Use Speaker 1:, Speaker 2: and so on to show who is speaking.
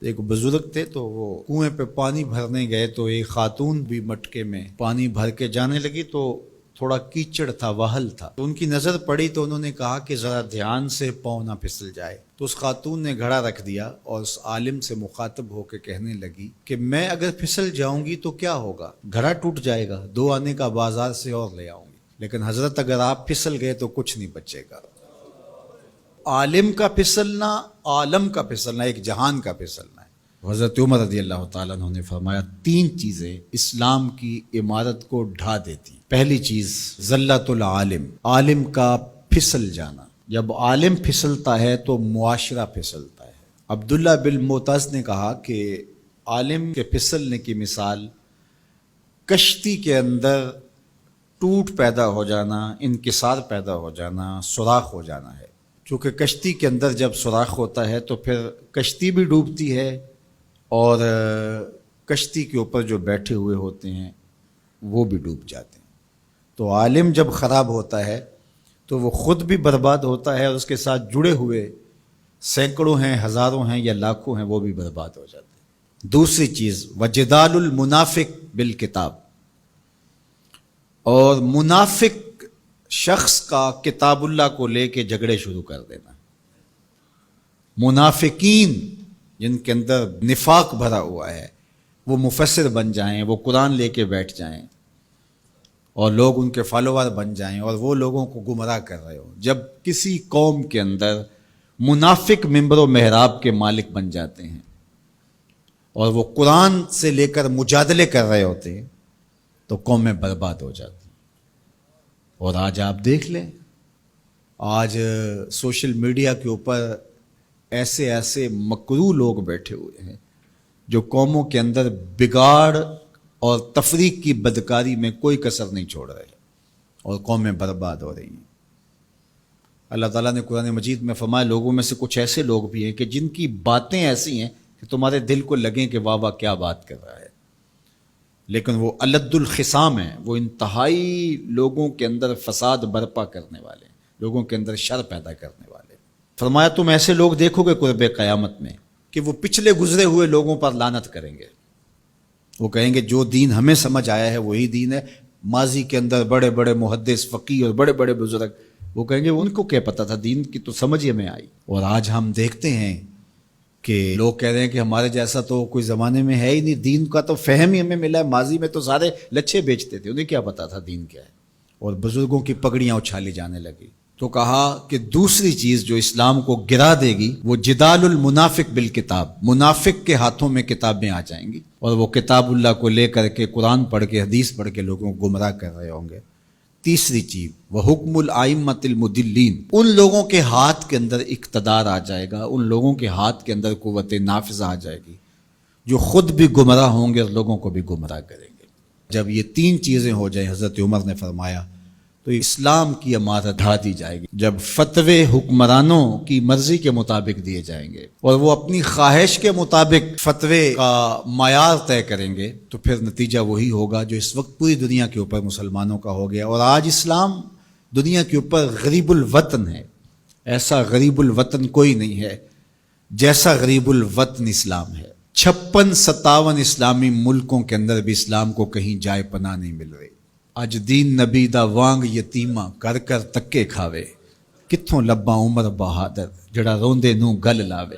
Speaker 1: ایک بزرگ تھے تو وہ کنویں پہ پانی بھرنے گئے تو ایک خاتون بھی مٹکے میں پانی بھر کے جانے لگی تو تھوڑا کیچڑ تھا، وہل تھا، تو ان کی نظر پڑی تو انہوں نے کہا کہ ذرا دھیان سے پاؤں نہ پھسل جائے. تو اس خاتون نے گھڑا رکھ دیا اور اس عالم سے مخاطب ہو کے کہنے لگی کہ میں اگر پھسل جاؤں گی تو کیا ہوگا؟ گھڑا ٹوٹ جائے گا، 2 آنے کا بازار سے اور لے آؤں گی، لیکن حضرت اگر آپ پھسل گئے تو کچھ نہیں بچے گا. عالم کا پھسلنا، عالم کا پھسلنا، ایک جہان کا پھسلنا ہے. حضرت عمر رضی اللہ تعالیٰ عنہ نے فرمایا 3 چیزیں اسلام کی عمارت کو ڈھا دیتی. پہلی چیز ذلت العالم، عالم کا پھسل جانا. جب عالم پھسلتا ہے تو معاشرہ پھسلتا ہے. عبداللہ بن معتز نے کہا کہ عالم کے پھسلنے کی مثال کشتی کے اندر ٹوٹ پیدا ہو جانا، انکسار پیدا ہو جانا، سوراخ ہو جانا ہے. چونکہ کشتی کے اندر جب سوراخ ہوتا ہے تو پھر کشتی بھی ڈوبتی ہے اور کشتی کے اوپر جو بیٹھے ہوئے ہوتے ہیں وہ بھی ڈوب جاتے ہیں. تو عالم جب خراب ہوتا ہے تو وہ خود بھی برباد ہوتا ہے اور اس کے ساتھ جڑے ہوئے سینکڑوں ہیں، ہزاروں ہیں یا لاکھوں ہیں، وہ بھی برباد ہو جاتے ہیں. دوسری چیز وجدال المنافق بالکتاب، اور منافق شخص کا کتاب اللہ کو لے کے جھگڑے شروع کر دینا. منافقین جن کے اندر نفاق بھرا ہوا ہے وہ مفسر بن جائیں، وہ قرآن لے کے بیٹھ جائیں اور لوگ ان کے فالوور بن جائیں اور وہ لوگوں کو گمراہ کر رہے ہوں. جب کسی قوم کے اندر منافق منبر و محراب کے مالک بن جاتے ہیں اور وہ قرآن سے لے کر مجادلے کر رہے ہوتے ہیں تو قومیں برباد ہو جاتی ہیں. اور آج آپ دیکھ لیں، آج سوشل میڈیا کے اوپر ایسے مکروہ لوگ بیٹھے ہوئے ہیں جو قوموں کے اندر بگاڑ اور تفریق کی بدکاری میں کوئی کسر نہیں چھوڑ رہے اور قومیں برباد ہو رہی ہیں. اللہ تعالیٰ نے قرآن مجید میں فرمایا لوگوں میں سے کچھ ایسے لوگ بھی ہیں کہ جن کی باتیں ایسی ہیں کہ تمہارے دل کو لگیں کہ واہ واہ کیا بات کر رہا ہے، لیکن وہ الد الخصام ہیں، وہ انتہائی لوگوں کے اندر فساد برپا کرنے والے، لوگوں کے اندر شر پیدا کرنے والے. فرمایا تم ایسے لوگ دیکھو گے قرب قیامت میں کہ وہ پچھلے گزرے ہوئے لوگوں پر لعنت کریں گے. وہ کہیں گے جو دین ہمیں سمجھ آیا ہے وہی دین ہے. ماضی کے اندر بڑے بڑے محدث، فقیہ اور بڑے بڑے بزرگ، وہ کہیں گے ان کو کیا پتہ تھا، دین کی تو سمجھ ہمیں آئی. اور آج ہم دیکھتے ہیں کہ لوگ کہہ رہے ہیں کہ ہمارے جیسا تو کوئی زمانے میں ہے ہی نہیں، دین کا تو فہم ہی ہمیں ملا ہے. ماضی میں تو سارے لچھے بیچتے تھے، انہیں کیا پتا تھا دین کیا ہے. اور بزرگوں کی پگڑیاں اچھالی جانے لگی. تو کہا کہ دوسری چیز جو اسلام کو گرا دے گی وہ جدال المنافق بالکتاب، منافق کے ہاتھوں میں کتابیں آ جائیں گی اور وہ کتاب اللہ کو لے کر کے قرآن پڑھ کے حدیث پڑھ کے لوگوں کو گمراہ کر رہے ہوں گے. تیسری چیز وہ حکم الائمۃ المدلین، ان لوگوں کے ہاتھ کے اندر اقتدار آ جائے گا، ان لوگوں کے ہاتھ کے اندر قوت نافذہ آ جائے گی جو خود بھی گمراہ ہوں گے اور لوگوں کو بھی گمراہ کریں گے. جب یہ 3 چیزیں ہو جائیں، حضرت عمر نے فرمایا تو اسلام کی عمارت ڈھا دی جائے گی. جب فتوے حکمرانوں کی مرضی کے مطابق دیے جائیں گے اور وہ اپنی خواہش کے مطابق فتوے کا معیار طے کریں گے تو پھر نتیجہ وہی ہوگا جو اس وقت پوری دنیا کے اوپر مسلمانوں کا ہو گیا. اور آج اسلام دنیا کے اوپر غریب الوطن ہے. ایسا غریب الوطن کوئی نہیں ہے جیسا غریب الوطن اسلام ہے. 56-57 اسلامی ملکوں کے اندر بھی اسلام کو کہیں جائے پناہ نہیں مل رہی. اج دین نبی دا وانگ یتیماں کر کر تکے کھاوے، کتھوں لباں عمر بہادر جڑا روندے نوں گل لاوے.